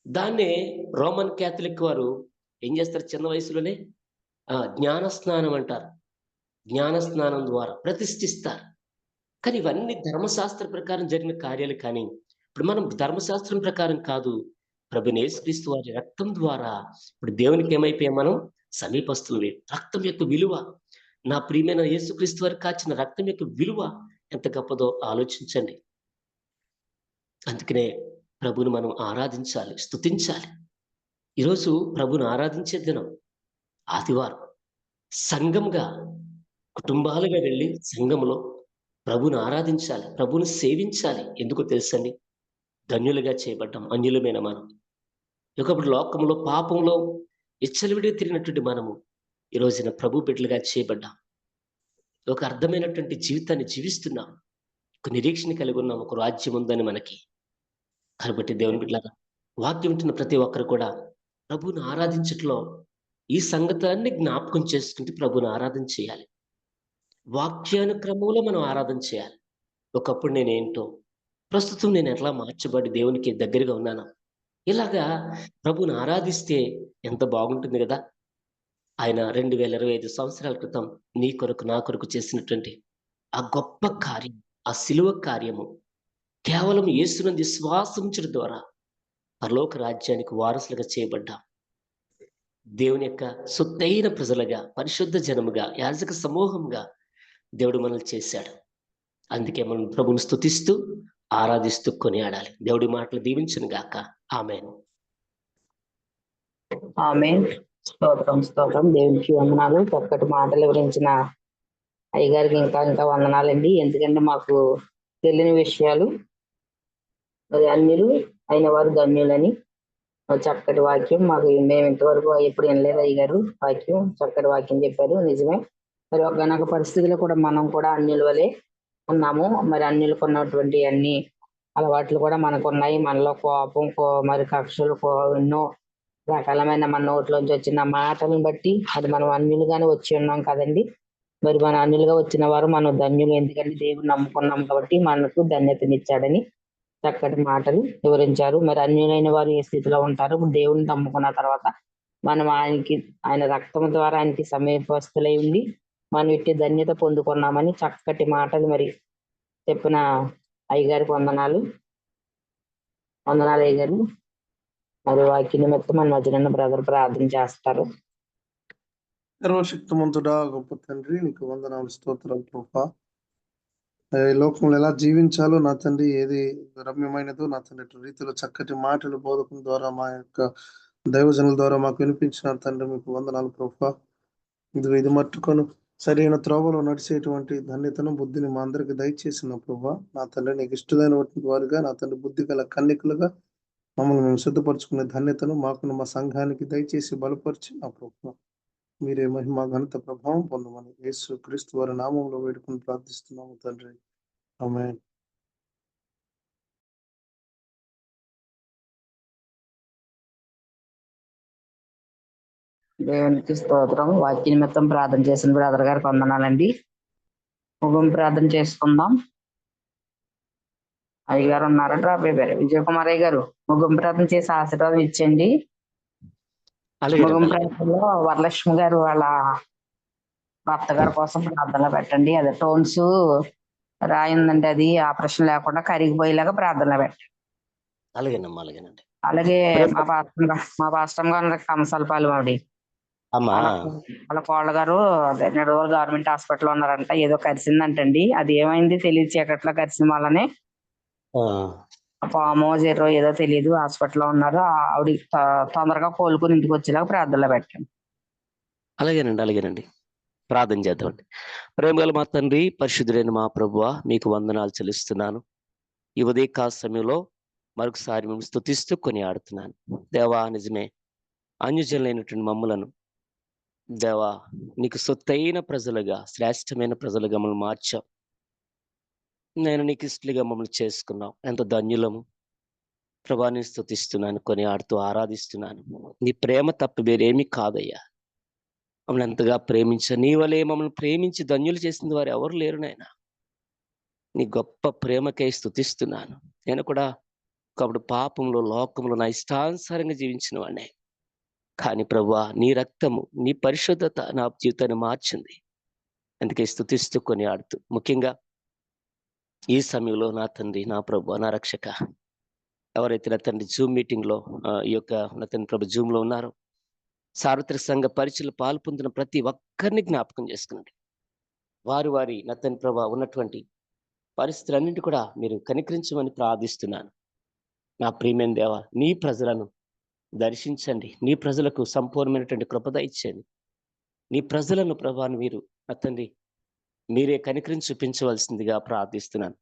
దాన్నే రోమన్ క్యాథలిక్ వారు ఏం చేస్తారు? చిన్న వయసులోనే జ్ఞాన స్నానం అంటారు. జ్ఞాన స్నానం ద్వారా ప్రతిష్ఠిస్తారు. కానీ ఇవన్నీ ధర్మశాస్త్ర ప్రకారం జరిగిన కార్యాలు. కానీ ఇప్పుడు మనం ధర్మశాస్త్రం ప్రకారం కాదు, ప్రభువైన యేసుక్రీస్తు వారి రక్తం ద్వారా ఇప్పుడు దేవునికి ఏమైపోయాం మనం? సమీపస్తులమే. రక్తం యొక్క విలువ, నా ప్రియమైన యేసుక్రీస్తు వారికి కాచిన రక్తం యొక్క విలువ ఎంత గొప్పదో ఆలోచించండి. అందుకనే ప్రభువుని మనం ఆరాధించాలి, స్తుతించాలి. ఈరోజు ప్రభువుని ఆరాధించే దినం ఆదివారం. సంఘంగా, కుటుంబాలుగా వెళ్ళి సంఘంలో ప్రభువుని ఆరాధించాలి, ప్రభువుని సేవించాలి. ఎందుకో తెలుసండి? ధన్యులుగా చేయబడ్డాం అన్యులమైన మనం. ఒకప్పుడు లోకంలో పాపంలో విచ్చలవిడిగా తిరిగినటువంటి మనము ఈ రోజున ప్రభు బిడ్డలుగా చేయబడ్డాం. ఒక అర్థమైనటువంటి జీవితాన్ని జీవిస్తున్నాం, ఒక నిరీక్షణ కలిగి ఉన్నాం, ఒక రాజ్యం ఉందని మనకి. కాబట్టి దేవుని బిడ్డలారా, వాక్యం వింటున్న ప్రతి ఒక్కరు కూడా ప్రభువుని ఆరాధించట్లో ఈ సంగతాన్ని జ్ఞాపకం చేసుకుంటూ ప్రభువుని ఆరాధన చేయాలి. వాక్యానుక్రమంలో మనం ఆరాధన చేయాలి. ఒకప్పుడు నేనేంటో, ప్రస్తుతం నేను ఎట్లా మార్చబడి దేవునికి దగ్గరగా ఉన్నాను. ఇలాగా ప్రభువుని ఆరాధిస్తే ఎంత బాగుంటుంది కదా! ఆయన 2025 సంవత్సరాల క్రితం నీ కొరకు నా కొరకు చేసినటువంటి ఆ గొప్ప కార్యం, ఆ సిలువ కార్యము కేవలం యేసునందు విశ్వాసించడం ద్వారా పరలోక రాజ్యానికి వారసులుగా చేయబడ్డాం. దేవుని యొక్క సొత్తైన ప్రజలుగా, పరిశుద్ధ జనముగా, యాజక సమూహంగా దేవుడు మనల్ని చేశాడు. అందుకే మనం ప్రభువును స్తుతిస్తూ ఆరాధిస్తూ కొనియాడాలి. దేవుడి మాటలు దీవించును గాక. ఆమేన్. ఆమేన్. స్తోత్రం. దేవునికి వందనాలు. చక్కటి మాటలు వివరించిన అయ్యగారికి ఇంకా ఇంకా వందనాలండి. ఎందుకంటే మాకు తెలియని విషయాలు, మరి అన్యులు అయిన వారు ధన్యులని చక్కటి వాక్యం మాకు మేము ఇంతవరకు ఎప్పుడు వినలేదు. అయ్యగారు వాక్యం, చక్కటి వాక్యం చెప్పారు. నిజమే. మరి ఒకనొక పరిస్థితిలో కూడా మనం కూడా అన్యుల వలె ఉన్నాము. మరి అన్యులకు ఉన్నటువంటి అన్ని అలవాట్లు కూడా మనకు ఉన్నాయి. మనలో కోపం, మరి కక్షలు, ఎన్నో రకాలమైన మన నోట్లోంచి వచ్చిన మాటలను బట్టి అది మనం అన్యులుగానే వచ్చి ఉన్నాం కదండి. మరి మన అన్యులుగా వచ్చిన వారు మనం ధన్యులు. ఎందుకంటే దేవుడు నమ్ముకున్నాం కాబట్టి మనకు ధన్యతనిచ్చాడని చక్కటి మాటలు వివరించారు. మరి అన్యులైన వారు ఏ స్థితిలో ఉంటారు? దేవుడిని నమ్ముకున్న తర్వాత మనం ఆయన రక్తం ద్వారా ఆయనకి సమీపస్తులై ఉండి మనం ఇట్టి ధన్యత పొందుకున్నామని చక్కటి మాటలు మరి చెప్పిన అయ్యగారికి వందనాలు అయ్యగారు. మరి వాక్య నిమిత్తం మన మధ్యన బ్రదర్ ప్రార్థన చేస్తారు. సర్వశక్తిమంతుడా గొప్ప తండ్రి, నీకు వందనాలు, స్తోత్రాలు ప్రభా. ఈ లోకంలో ఎలా జీవించాలో నా తండ్రి, ఏది రమ్యమైనదో నా తండ్రి రీతిలో చక్కటి మాటలు బోధకం ద్వారా మా యొక్క దైవజనుల ద్వారా మాకు వినిపించిన తండ్రి, మీకు వందనాలు ప్రభా. ఇది మట్టుకొని సరైన త్రోవలో నడిచేటువంటి ధన్యతను, బుద్ధిని మా అందరికి దయచేసిన ప్రభా. నా తండ్రి, నీకు ఇష్టమైనటువంటి వారుగా నా తండ్రి బుద్ధి గల కన్నికలుగా మమ్మల్ని మేము సిద్ధపరచుకునే ధన్యతను మాకు మా సంఘానికి దయచేసి బలపరిచి నా ప్రభా మీరే మహిమ ఘనత ప్రభావం పొందమని యేసు క్రీస్తు వారి నామంలో వేడుకొని ప్రార్థిస్తున్నాము తండ్రి. ఆమేన్. దేవునికి స్తోత్రం. వాక్య నిమిత్తం ప్రార్థన చేసిన బ్రదర్ గారికి వందనాలండి. ముగింపు ప్రార్థన చేసుకుందాం. అయ్యగారు ఉన్నారా? డ్రాప్ అయిపోయారు. విజయకుమార్ అయ్య గారు ముగింపు ప్రార్థన చేసి ఆశీర్వాదం ఇచ్చండి. ముగింపు ప్రార్థనలో వరలక్ష్మి గారు వాళ్ళ భర్త గారి కోసం ప్రార్థనలో పెట్టండి. అదే టోన్స్ రాయిందండి, అది ఆపరేషన్ లేకుండా కరిగిపోయేలాగా ప్రార్థనలో పెట్టండి. అలాగేనండి. అలాగే మా పాస్టర్ గారు కంసాలపాలెం ఆవిడ వాళ్ళ కోళ్ళ గారు నిడదవోలు గవర్నమెంట్ హాస్పిటల్ ఉన్నారంట. ఏదో కరిసిందంటండి. అది ఏమైంది తెలియదు, చీకట్లో కరిసిన వాళ్ళని పామో జీరో ఏదో తెలియదు, హాస్పిటల్లో ఉన్నారు. ఆవిడ తొందరగా కోలుకుని ఇంటికి వచ్చేలాగా ప్రార్థనలో పెట్టండి. అలాగేనండి. ప్రార్థన చేద్దామండి. ప్రేమగల మా తండ్రి, పరిశుద్ధుడైన మా ప్రభువా, మీకు వందనాలు చెల్లిస్తున్నాను. ఈ ఉదయకాల సమయంలో మరొకసారి మేము స్తుతిస్తూ కొనియాడుతున్నాను. దేవా, నిజమే అన్యజనులైనటువంటి మమ్ములను దేవా నీకు సొత్తైన ప్రజలుగా, శ్రేష్టమైన ప్రజలుగా మమ్మల్ని మార్చావు. నేను నీకు ఇష్టలుగా మమ్మల్ని చేసుకున్నావు. ఎంత ధన్యులము ప్రభా. నేను స్తుతిస్తున్నాను, కొనియాడుతూ ఆరాధిస్తున్నాను. నీ ప్రేమ తప్ప వేరేమీ కాదయ్యా. మమ్మల్ని ఎంతగా నీ వలే మమ్మల్ని ప్రేమించి ధన్యులు చేసిన వారు ఎవరు లేరు నాయన. నీ గొప్ప ప్రేమకై స్తుతిస్తున్నాను. నేను కూడా ఒకప్పుడు పాపంలో, లోకంలో నా ఇష్టానుసారంగా జీవించిన వాడినే. కానీ ప్రభువా, నీ రక్తము, నీ పరిశుద్ధత నా జీవితాన్ని మార్చింది. అందుకే స్తుతిస్తూ కొనియాడుతూ, ముఖ్యంగా ఈ సమయంలో నా తండ్రి, నా ప్రభువా, నా రక్షక, ఎవరైతే నా తండ్రి జూమ్ మీటింగ్లో ఈ యొక్క నా తండ్రి ప్రభు జూమ్లో ఉన్నారో, సార్వత్రిక సంఘ పరిచయలు పాల్పొందిన ప్రతి ఒక్కరిని జ్ఞాపకం చేసుకునండి. వారి నా తండ్రి ప్రభు ఉన్నటువంటి పరిస్థితులన్నింటి కూడా మీరు కనికరించమని ప్రార్థిస్తున్నాను. నా ప్రియమైన దేవ, నీ ప్రజలను దర్శించండి. నీ ప్రజలకు సంపూర్ణమైనటువంటి కృపద ఇచ్చేయండి. నీ ప్రజలను ప్రభాని మీరు నా తండ్రి మీరే కనికరించి చూపించవలసిందిగా ప్రార్థిస్తున్నాను.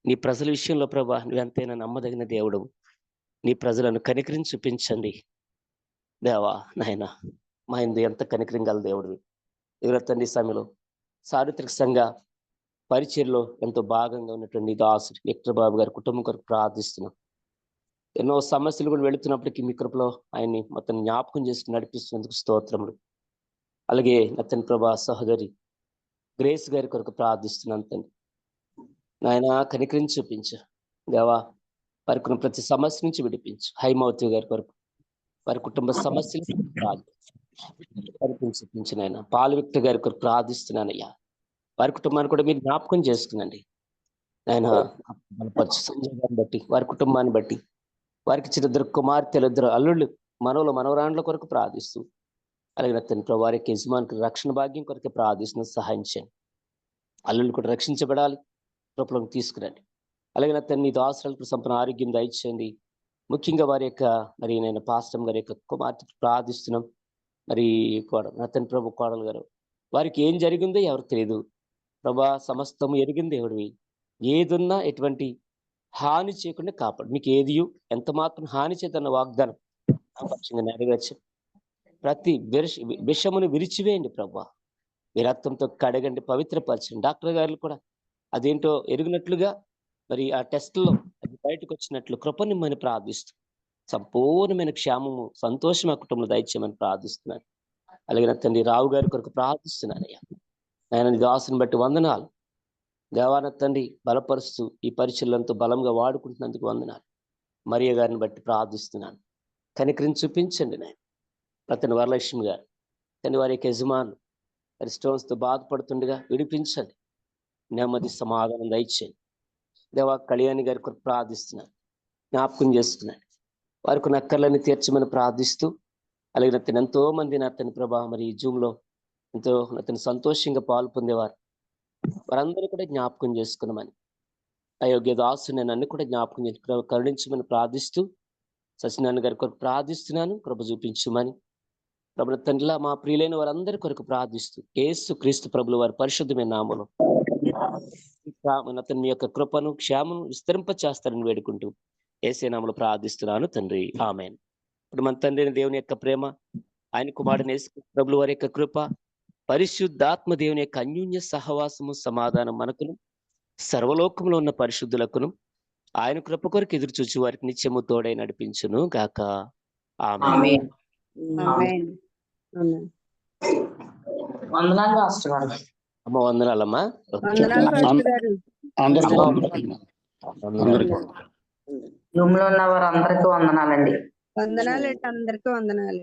నీ ప్రజల విషయంలో ప్రభా, నువ్వెంతైనా నమ్మదగిన దేవుడవు. నీ ప్రజలను కనికరించి చూపించండి దేవా. నాయన, మా ఇందు ఎంత కనికరింగల దేవుడు. ఎవరి తండ్రి సమయంలో చారిత్రక సంఘ పరిచయలో ఎంతో భాగంగా ఉన్నటువంటి దాసుడు విక్టర్ బాబు గారి కుటుంబం కొరకు ప్రార్థిస్తున్నాం. ఎన్నో సమస్యలు కూడా వెళుతున్నప్పటికీ మీ కృపలో ఆయన్ని మొత్తం జ్ఞాపకం చేసుకుని నడిపిస్తున్నందుకు స్తోత్రములు. అలాగే అతని ప్రభా సహోదరి గ్రేస్ గారి కొరకు ప్రార్థిస్తున్నాను తండ్రి. నాయన కనికరించి చూపించు దేవా. వారికి ప్రతి సమస్య నుంచి విడిపించు. హైమవతి గారి కొరకు, వారి కుటుంబ సమస్యలు కనిపించి నాయన పాలు విక్టర్ గారి కొరకు ప్రార్థిస్తున్నానయ్యా. వారి కుటుంబాన్ని కూడా మీరు జ్ఞాపకం చేసుకునండి ఆయన. బలపరచు సంజయ్ గారిని బట్టి, వారి కుటుంబాన్ని బట్టి, వారికి ఇచ్చిన ఇద్దరు కుమార్తెలు, ఇద్దరు అల్లుళ్ళు, మనవరాండ్ల కొరకు ప్రార్థిస్తూ, అలాగే తండ్రి వారికి యజమానికి రక్షణ భాగ్యం కొరకు ప్రార్థిస్తున్న సహాయం చేయండి. అల్లుళ్ళు కూడా రక్షించబడాలి, కృపలోకి తీసుకురండి. అలాగే నా తండ్రి దాసులకు సంపూర్ణ ఆరోగ్యం దయచేయండి. ముఖ్యంగా వారి యొక్క మరి నేను పాస్టమ్ గారి యొక్క కుమార్తె ప్రార్థిస్తున్నాం. మరి నా తండ్రి ప్రభు కోడలు గారు, వారికి ఏం జరిగిందో ఎవరికి తెలియదు ప్రభా, సమస్తము ఎరిగిన దేవుడివి, ఏదున్నా ఎటువంటి హాని చేయకుండా కాపాడు. మీకు ఏది ఎంత మాత్రం హాని చేతన్న వాగ్దానం పక్షంగా నెరవేర్చండి. ప్రతి విషమును విరిచివేయండి ప్రభా, మీ రక్తంతో కడగండి, పవిత్రపరచండి. డాక్టర్ గారు కూడా అదేంటో ఎరిగినట్లుగా మరి ఆ టెస్ట్లో అది బయటకు వచ్చినట్లు కృపనిమ్మని ప్రార్థిస్తూ సంపూర్ణమైన క్షేమము, సంతోషం ఆ కుటుంబంలో దయచేయమని ప్రార్థిస్తున్నాను. అలాగే నా తండ్రి రావు గారి కొరకు ప్రార్థిస్తున్నానయ్యా. ఆయన దాసుని బట్టి వందనాలు. దేవాన తండ్రి బలపరుస్తూ ఈ పరిచర్లంతో బలంగా వాడుకుంటున్నందుకు వందనాలు. మరియ గారిని బట్టి ప్రార్థిస్తున్నాను. కనికరించి చూపించండి నాయన. అతని వరలక్ష్మి గారు తన వారి యొక్క యజమానులు మరి స్టోన్స్తో బాధపడుతుండగా విడిపించండి, నెమ్మది సమాధానం దయచేయండి. దేవా కళ్యాణి గారి కొరకు ప్రార్థిస్తున్నాను, జ్ఞాపకం చేస్తున్నాను. వారికి నక్కర్లని తీర్చమని ప్రార్థిస్తూ, అలాగే అతను ఎంతో మంది అతని ప్రభా మరి జూమ్లో ఎంతో అతను సంతోషంగా పాలు పొందేవారు, వారందరూ కూడా జ్ఞాపకం చేసుకున్నామని, అయోగ్య దాసు నన్ను కూడా జ్ఞాపకం చేసుకుని కరుణించమని ప్రార్థిస్తూ, సత్యనారాయణ గారి కొరకు ప్రార్థిస్తున్నాను, కృప చూపించమని. ప్రభుత్వ తండ్రిలా మా ప్రియులైన వారందరి కొరకు ప్రార్థిస్తూ, యేసు క్రీస్తు ప్రభుల వారి పరిశుద్ధమైన నామములో అతని మీ యొక్క కృపను క్షేమను విస్తరింప చేస్తారని వేడుకుంటూ యేసే నామములో ప్రార్థిస్తున్నాను తండ్రి, ఆమేన్. ఇప్పుడు మన తండ్రి దేవుని యొక్క ప్రేమ, ఆయన కుమారుడైన యేసు ప్రభుల వారి యొక్క కృప, పరిశుద్ధాత్మ దేవుని యొక్క అన్యోన్య సహవాసము, సమాధానం మనకును సర్వలోకంలో ఉన్న పరిశుద్ధులకును ఆయన కృప కొరకు ఎదురు చూచి వారికి నిత్యము తోడై నడిపించును గాక. ఆమేన్. వందనాలు మాస్టర్ గారు. అమ్మ వందనాలమ్మా. రూమ్ లో ఉన్న వారు అందరికీ వందనాలండి. వందనాలు అందరికీ వందనాలు.